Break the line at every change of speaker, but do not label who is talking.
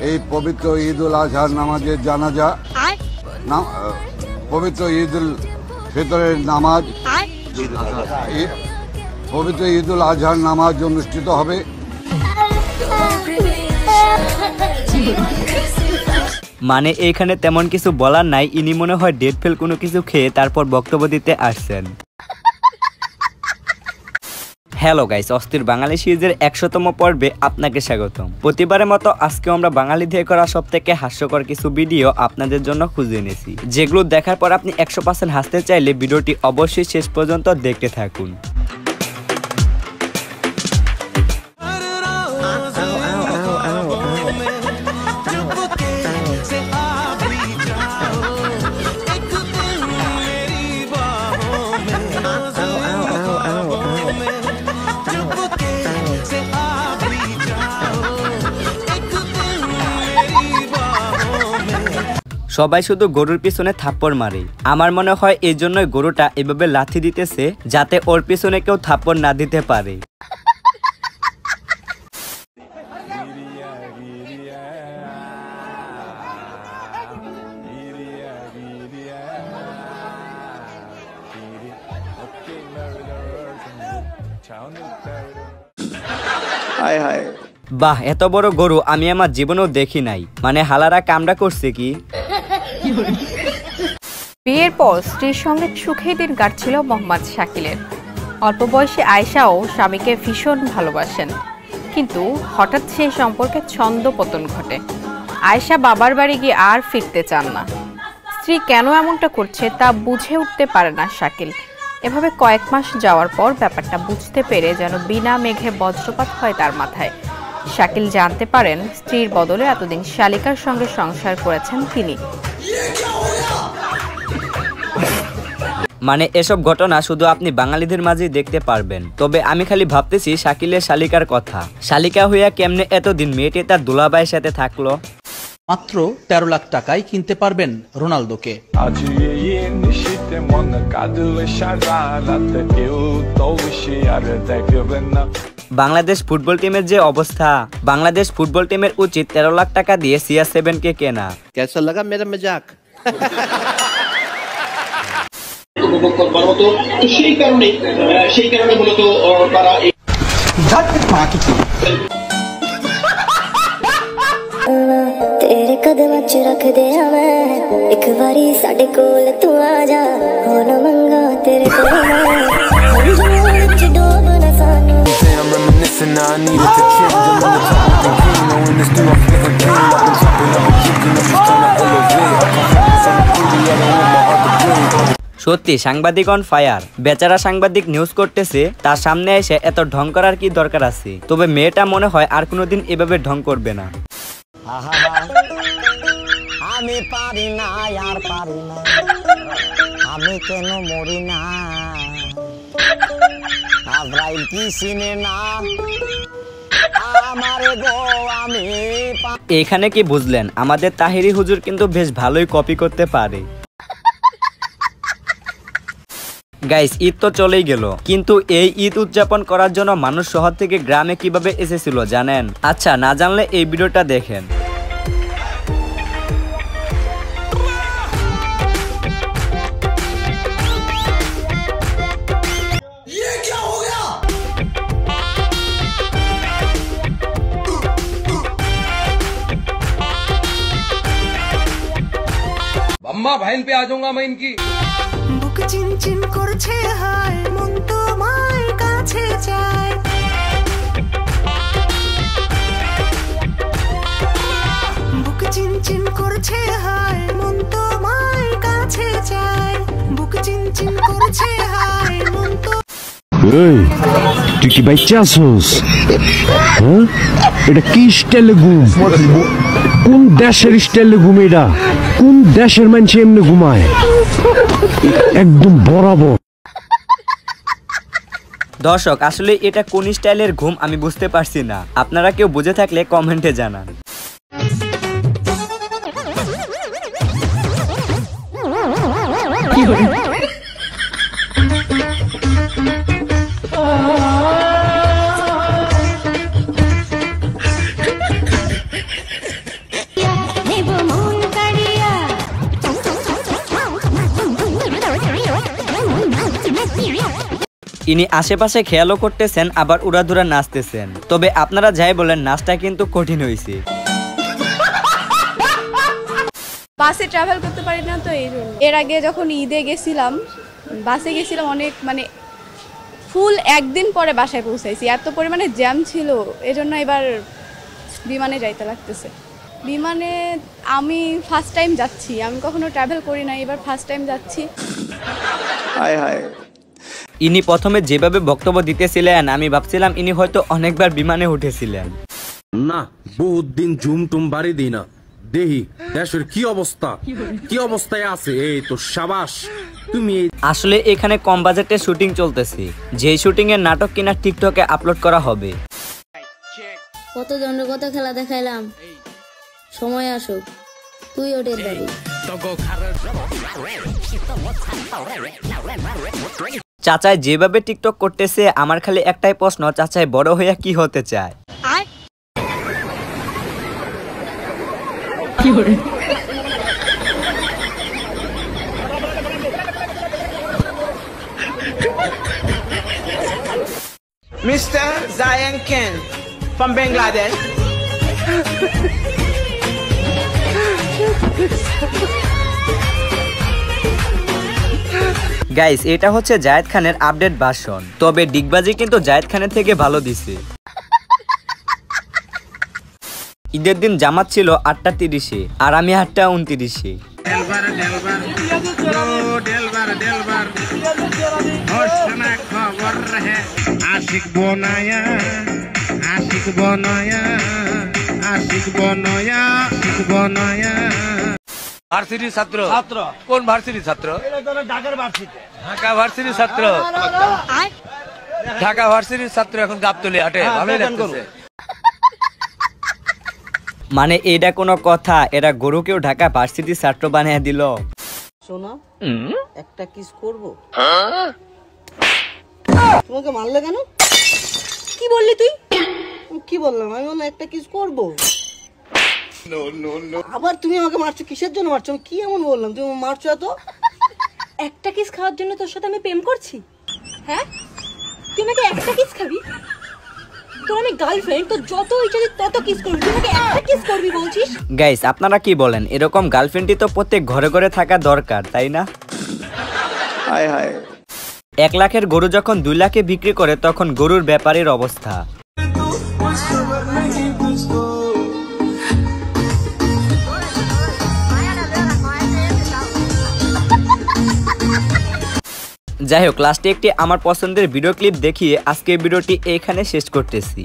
এই পবিত্র ঈদ উল আজহার নামাজের জানাজা, পবিত্র ঈদ উল ফিতরের নামাজ, পবিত্র ঈদ উল আজহার নামাজ অনুষ্ঠিত হবে।
মানে এইখানে তেমন কিছু বলার নাই, ইনি মনে হয় ডেট ফেল কোনো কিছু খেয়ে তারপর বক্তব্য দিতে আসছেন। হ্যালো গাইস, অস্থির বাঙালি সিরিজের 100তম পর্বে আপনাকে স্বাগতম। প্রতিবারের মতো আজকেও আমরা বাঙালি দিয়ে করা সব থেকে হাস্যকর কিছু ভিডিও আপনাদের জন্য খুঁজে এনেছি, যেগুলো দেখার পর আপনি 100% হাসতে চাইলে ভিডিওটি অবশ্যই শেষ পর্যন্ত দেখতে থাকুন। সবাই শুধু গরুর পিছনে থাপ্পড় মারে। আমার মনে হয় এই জন্যই গরুটা এভাবে লাথি দিতেছে, যাতে ওর পিছনে কেউ থাপ্পড় না দিতে পারে। বাহ, এত বড় গরু আমি আমার জীবনেও দেখি নাই। মানে হালারা কামড়া করছে কি?
বিয়ের পর স্ত্রীর সঙ্গে সুখের দিন কাটছিল মোহাম্মদ শাকিলের। অল্প বয়সে আয়েশাও স্বামীকে ভীষণ ভালোবাসেন, কিন্তু হঠাৎ সেই সম্পর্কে ছন্দপতন ঘটে। আয়েশা বাবার বাড়ি গিয়ে আর ফিরতে চান না। স্ত্রী কেন এমনটা করছে তা বুঝে উঠতে পারে না শাকিল। এভাবে কয়েক মাস যাওয়ার পর ব্যাপারটা বুঝতে পেরে যেন বিনা মেঘে বজ্রপাত হয় তার মাথায়। শাকিল জানতে পারেন স্ত্রীর বদলে এতদিন শালিকার সঙ্গে সংসার করেছেন তিনি।
মানে এসব ঘটনা শুধু আপনি বাঙালিদের মাঝেই দেখতে পারবেন। তবে আমি খালি ভাবতেছি শাকিলের শালিকার কথা। শালিকা হইয়া কেমনে এতদিন মেয়েটি তার দুলাভাইয়ের সাথে থাকলো?
মাত্র 13 লাখ টাকায় কিনতে পারবেন রোনালদোকে।
বাংলাদেশ ফুটবল টিমের যে অবস্থা, বাংলাদেশ ফুটবল টিমের উচিত 13 লাখ টাকা দিয়ে CR7 কে কেনা।
কেসা লাগা মেরা মজাক।
সেই কারণে মূলত তারা तेरे कदम च रख दे मैं एक बारी साडे कोल तू आ जा हो ना मंगा तेरे कोल मैं च डोब ना सानू I'm reminiscing I needed to change I'm on the top of the game knowing this new I'm never came I've been dropping I've been kicking I'm just trying to elevate I can't focus on the beauty I don't want my heart to break
সত্যি সাংবাদিক on fire. বেচারা সাংবাদিক news করতেছে, তার সামনে এসে এত ঢং করার কি দরকার আছে? তবে মেয়েটা মনে হয় আর কোনোদিন এভাবে ঢং করবে না।
আমি পারি না আর পারি না, আমি কেন মরি না, আজরাইল কি চিনে না আমারে গো আমি।
এখানে কি বুঝলেন? আমাদের তাহিরি হুজুর কিন্তু বেশ ভালোই কপি করতে পারে। গাইস, ঈদ তো চলেই গেল, কিন্তু এই ঈদ উদযাপন করার জন্য মানুষ শহর থেকে গ্রামে কিভাবে এসেছিল জানেন? আচ্ছা, না জানলে এই ভিডিওটা দেখেন।
अम्मा बहन पे आ जाऊंगा मैं इनकी।
বুক চিনচিন করছে হায় মন তোমার কাছে চায়, বুক চিনচিন করছে হায় মন তোমার কাছে চায়, বুক চিনচিন করছে হায় মন তো।
এই তুই কি বাচ্চা আছিস? হ্যাঁ, এটা কি স্টাইলে ঘুম? কোন দেশের স্টাইলে ঘুম? এটা কোন দেশের মানুষ এমনি ঘুমায়? একদম বরাবর।
দর্শক, আসলে এটা কোন স্টাইলের ঘুম আমি বুঝতে পারছি না। আপনারা কেউ বুঝে থাকলে কমেন্টে জানান। ইনি আশেপাশে খেয়ালও করতেছেন আবার উড়াধুরা নাচতেছেন। তবে আপনারা যাই বলেন নাচটা কিন্তু কঠিন হয়েছে।
বাসে ট্রাভেল করতে পারি না তো এই জন্য। এর আগে যখন ঈদে গেছিলাম বাসে গেছিলাম, অনেক মানে ফুল একদিন পরে বাসায় পৌঁছাইছি, এত পরিমাণে জ্যাম ছিল, এজন্য এবার বিমানে যাইতে লাগতেছে। বিমানে আমি ফার্স্ট টাইম যাচ্ছি, আমি কখনো ট্রাভেল করি না, এবার ফার্স্ট টাইম যাচ্ছি।
হায় হায়। ইনি প্রথমে যেভাবে বক্তব্য দিতেছিলেন আমি ভাবছিলাম ইনি হয়তো অনেকবার বিমানে উঠেছিলেন।
না বহুত দিন ঝুম টুম বাড়ি দিই না, দেহি দেশের কি অবস্থা, কি অবস্থায় আছে। এই তো সাবাস তুমি।
আসলে এখানে কম বাজেটে শুটিং চলতেছে, যেই শুটিং এর নাটক কিনা টিকটকে আপলোড করা হবে।
কত জনের কত খেলা দেখাইলাম, সময় আসুক তুই ওটের পাবি।
চাচাই যেভাবে টিকটক করতেছে আমার খালি একটাই প্রশ্ন, চাচাই বড় হইয়া কি হতে চায়?
Mr. Zayan Ken from Bangladesh.
Guys এটা হচ্ছে জায়েদ খানের আপডেট ভার্সন, তবে ডিগবাজি কিন্তু জায়েদ খানের থেকে ভালো দিছে। ঈদের দিন জামাত ছিল 8:30-এ আর আমি 8:29-এ।
আশিক বনায়া আশিক বনায়া আশিক বনায়া আশিক বনায়া।
ভার্সিটির ছাত্র। ছাত্র কোন ভার্সিটির ছাত্র? ঢাকার ভার্সিটি। ঢাকা ভার্সিটির ছাত্র। ঢাকা ভার্সিটির ছাত্র এখন গাবতলী হাটে ভালোই লাগতেছে।
মানে এটা কোনো কথা? এরা গরুকেও ঢাকা ভার্সিটির ছাত্র বানিয়ে দিল।
শোনা একটা কিস করব। তোমাকে মারলে কেন? কি বললি তুই? কি বললাম? আমি বললাম একটা কিস করব। আবার তুমি আমাকে মারছো, কিসের জন্য মারছো? আমি কি এমন বললাম তুমি মারছো এত?
একটা কিস খাওয়ার জন্য তোর সাথে আমি প্রেম করছি? হ্যাঁ তুই আমাকে একটা কিস খাবি? তোর আমি গার্লফ্রেন্ড, তো যত ইচ্ছা তত কিস করবি, তুই আমাকে একটা কিস করবি বলছিস?
গাইস আপনারা কি বলেন? এরকম গার্লফ্রেন্ডই তো প্রত্যেক ঘরে ঘরে থাকা দরকার, তাই না? হায় হায়। 1 লাখের গরু যখন 2 লাখে বিক্রি করে তখন গরুর ব্যাপারীর অবস্থা। যাই হোক, লাস্টে একটি আমার পছন্দের ভিডিও ক্লিপ দেখিয়ে আজকের ভিডিওটি এইখানে শেষ করতেছি।